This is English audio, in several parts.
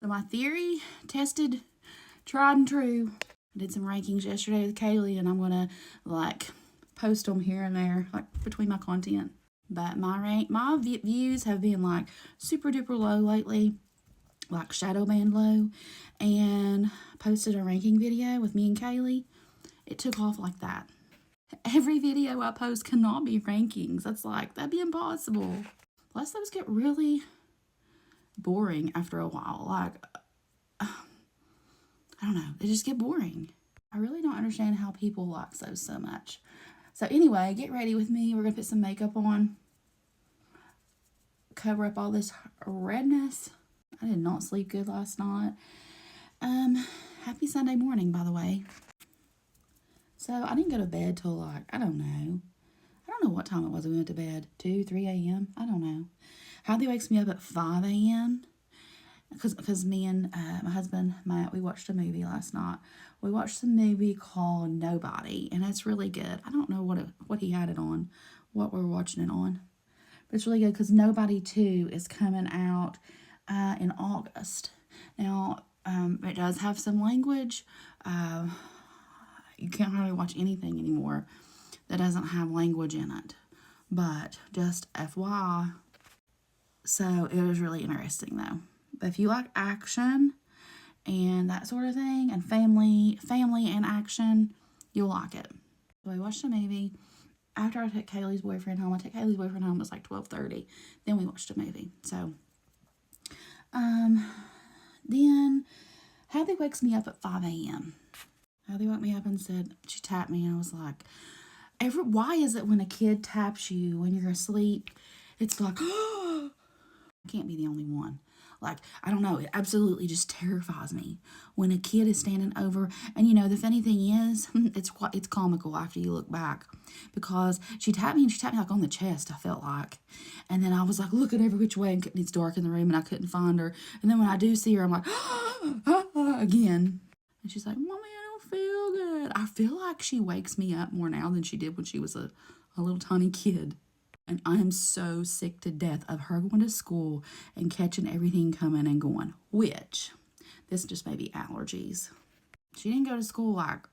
So my theory, tested, tried and true. I did some rankings yesterday with Kaylee, and I'm going to, like, post them here and there, like, between my content. But my views have been, like, super duper low lately, like shadow band low, and posted a ranking video with me and Kaylee. It took off like that. Every video I post cannot be rankings. That'd be impossible. Plus, those get really boring after a while. Like, I don't know, they just get boring. I really don't understand how people like those so much. So anyway, get ready with me. We're going to put some makeup on. Cover up all this redness. I did not sleep good last night. Happy Sunday morning, by the way. So I didn't go to bed till like, I don't know what time it was we went to bed. 2, 3 a.m. I don't know. Hadley wakes me up at 5 a.m. Because me and my husband, Matt, we watched a movie last night. We watched a movie called Nobody, and it's really good. I don't know what he had it on, what we're watching it on. But it's really good because Nobody 2 is coming out in August. Now, it does have some language. You can't hardly watch anything anymore that doesn't have language in it. But just FYI. So it was really interesting though. But if you like action and that sort of thing, and family and action, you'll like it. So we watched a movie. After I took Kaylee's boyfriend home, it was like 12:30. Then we watched a movie. So, then Hadley wakes me up at 5 a.m. Hadley woke me up and said, she tapped me, and I was like, why is it when a kid taps you when you're asleep, it's like, I can't be the only one. Like, I don't know, it absolutely just terrifies me when a kid is standing over. And you know, the funny thing is, it's comical after you look back, because she tapped me like on the chest, I felt like. And then I was like looking every which way, and it's dark in the room and I couldn't find her. And then when I do see her, I'm like, again. And she's like, Mommy, I don't feel good. I feel like she wakes me up more now than she did when she was a little tiny kid. And I am so sick to death of her going to school and catching everything coming and going, which this just may be allergies. She didn't go to school like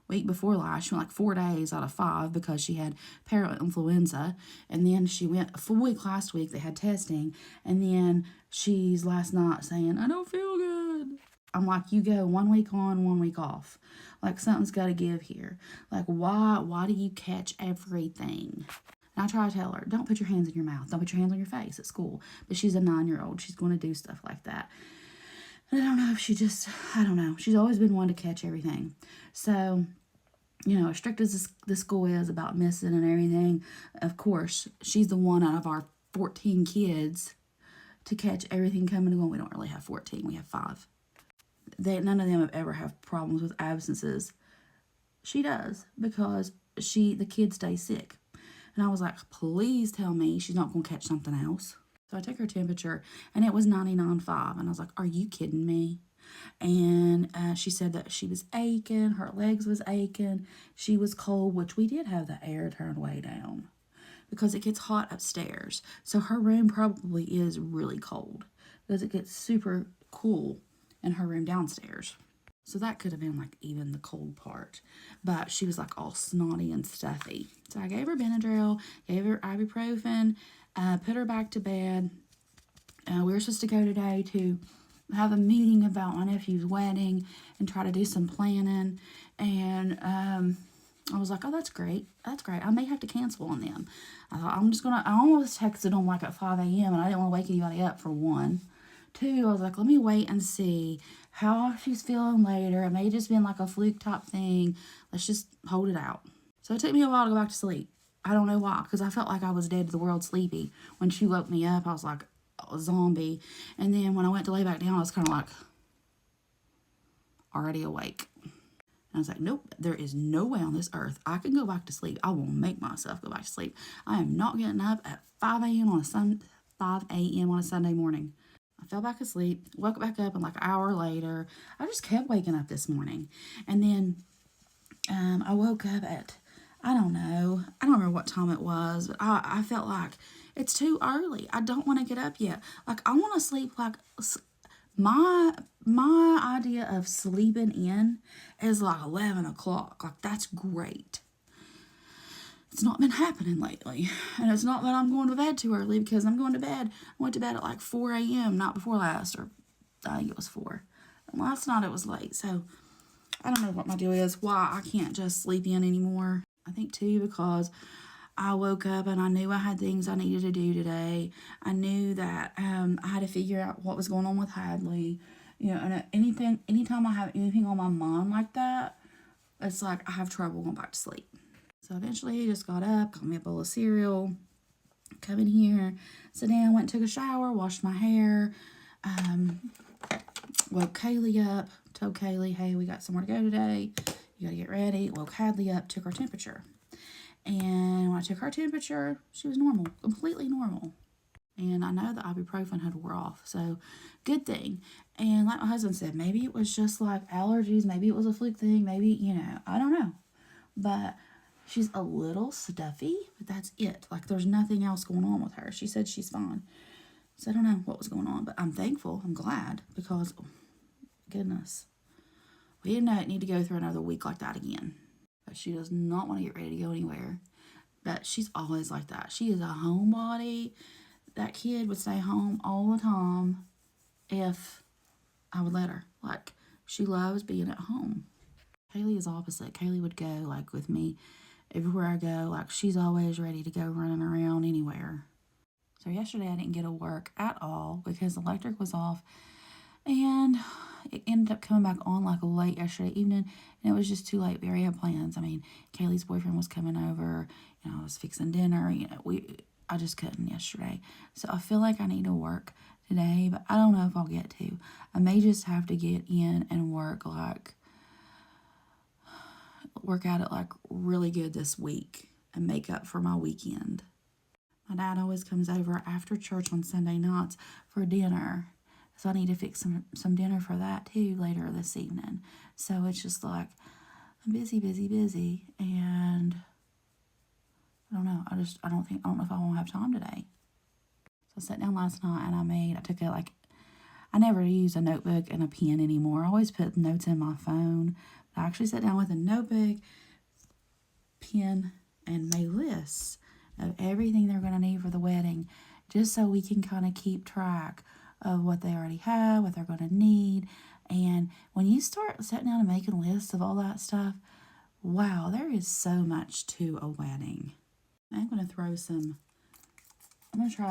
week before last. She went like 4 days out of 5 because she had parainfluenza. And then she went a full week last week. They had testing. And then she's last night saying, I don't feel good. I'm like, you go 1 week on, 1 week off. Like, something's got to give here. Like, why do you catch everything? And I try to tell her, don't put your hands in your mouth. Don't put your hands on your face at school. But she's a 9-year-old. She's going to do stuff like that. And I don't know if I don't know. She's always been one to catch everything. So, you know, as strict as the school is about missing and everything, of course, she's the one out of our 14 kids to catch everything coming and going. We don't really have 14. We have 5. None of them have ever had problems with absences. She does, because the kids stay sick. And I was like, please tell me she's not going to catch something else. So I took her temperature, and it was 99.5. And I was like, are you kidding me? And she said that she was aching. Her legs was aching. She was cold, which we did have the air turned way down because it gets hot upstairs. So her room probably is really cold because it gets super cool in her room downstairs. So that could have been like even the cold part. But she was like all snotty and stuffy. So I gave her Benadryl, gave her ibuprofen, put her back to bed. We were supposed to go today to have a meeting about my nephew's wedding and try to do some planning. And I was like, oh, that's great. That's great. I may have to cancel on them. I thought I almost texted them like at 5 a.m. and I didn't want to wake anybody up for 1. 2, I was like, let me wait and see how she's feeling later. It may just been like a fluke type thing. Let's just hold it out. So it took me a while to go back to sleep. I don't know why, because I felt like I was dead to the world sleepy. When she woke me up, I was like a zombie. And then when I went to lay back down, I was kind of like already awake. And I was like, nope, there is no way on this earth I can go back to sleep. I will make myself go back to sleep. I am not getting up at 5 a.m. on a Sunday morning. I fell back asleep, woke back up, and like an hour later, I just kept waking up this morning. And then I woke up at, I don't remember what time it was, but I felt like it's too early. I don't want to get up yet. Like, I want to sleep like My idea of sleeping in is like 11 o'clock. Like, that's great. It's not been happening lately. And it's not that I'm going to bed too early, because I'm going to bed. I went to bed at like 4 a.m. Not before last, or I think it was 4. And last night it was late. So I don't know what my deal is, why I can't just sleep in anymore. I think too because I woke up and I knew I had things I needed to do today. I knew that I had to figure out what was going on with Hadley. You know, and anytime I have anything on my mind like that, it's like I have trouble going back to sleep. So eventually he just got up, got me a bowl of cereal, come in here, sit down, went and took a shower, washed my hair, woke Kaylee up, told Kaylee, hey, we got somewhere to go today. You got to get ready. Woke Hadley up, took her temperature. And when I took her temperature, she was normal, completely normal. And I know the ibuprofen had wore off, so good thing. And like my husband said, maybe it was just like allergies, maybe it was a fluke thing, maybe, you know, I don't know. But she's a little stuffy, but that's it. Like, there's nothing else going on with her. She said she's fine. So I don't know what was going on, but I'm thankful. I'm glad, because, oh, goodness, we didn't need to go through another week like that again. But she does not want to get ready to go anywhere. But she's always like that. She is a homebody. That kid would stay home all the time if I would let her. Like, she loves being at home. Kaylee is opposite. Kaylee would go, like, with me everywhere I go. Like, she's always ready to go running around anywhere. So yesterday I didn't get to work at all because the electric was off. And it ended up coming back on like late yesterday evening, and it was just too late. We already had plans. I mean, Kaylee's boyfriend was coming over. You know, I was fixing dinner. You know, I just couldn't yesterday. So I feel like I need to work today, but I don't know if I'll get to. I may just have to get in and work at it like really good this week and make up for my weekend. My dad always comes over after church on Sunday nights for dinner. So I need to fix some dinner for that too later this evening. So it's just like, I'm busy. And I don't know. I don't know if I won't have time today. So I sat down last night and I never use a notebook and a pen anymore. I always put notes in my phone. But I actually sat down with a notebook, pen, and made lists of everything they're going to need for the wedding, just so we can kind of keep track of what they already have, what they're going to need. And when you start sitting down and making lists of all that stuff, wow, there is so much to a wedding. I'm going to try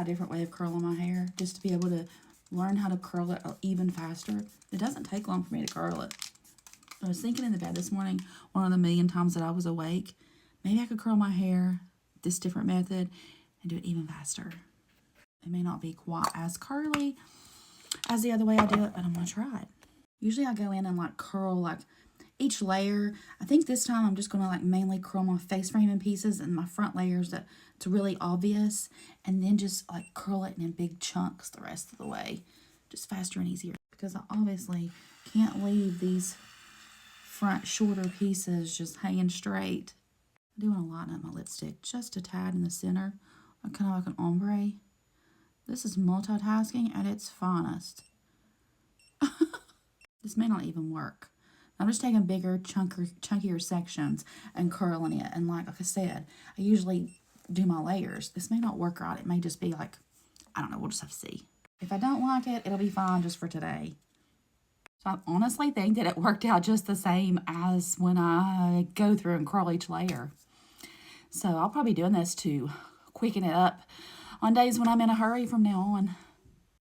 a different way of curling my hair, just to be able to learn how to curl it even faster. It doesn't take long for me to curl it. I was thinking in the bed this morning, one of the million times that I was awake, maybe I could curl my hair this different method and do it even faster. It may not be quite as curly as the other way I do it, but I'm going to try it. Usually I go in and like curl like each layer. I think this time I'm just going to like mainly curl my face framing pieces and my front layers that it's really obvious, and then just like curl it in big chunks the rest of the way. Just faster and easier, because I obviously can't leave these front shorter pieces just hanging straight. I do want to lighten up my lipstick just a tad in the center, kind of like an ombre. This is multitasking at its finest. This may not even work. I'm just taking bigger, chunkier sections and curling it. And like I said, I usually do my layers. This may not work right. It may just be like, I don't know, we'll just have to see. If I don't like it, it'll be fine just for today. So I honestly think that it worked out just the same as when I go through and curl each layer. So I'll probably be doing this to quicken it up on days when I'm in a hurry from now on.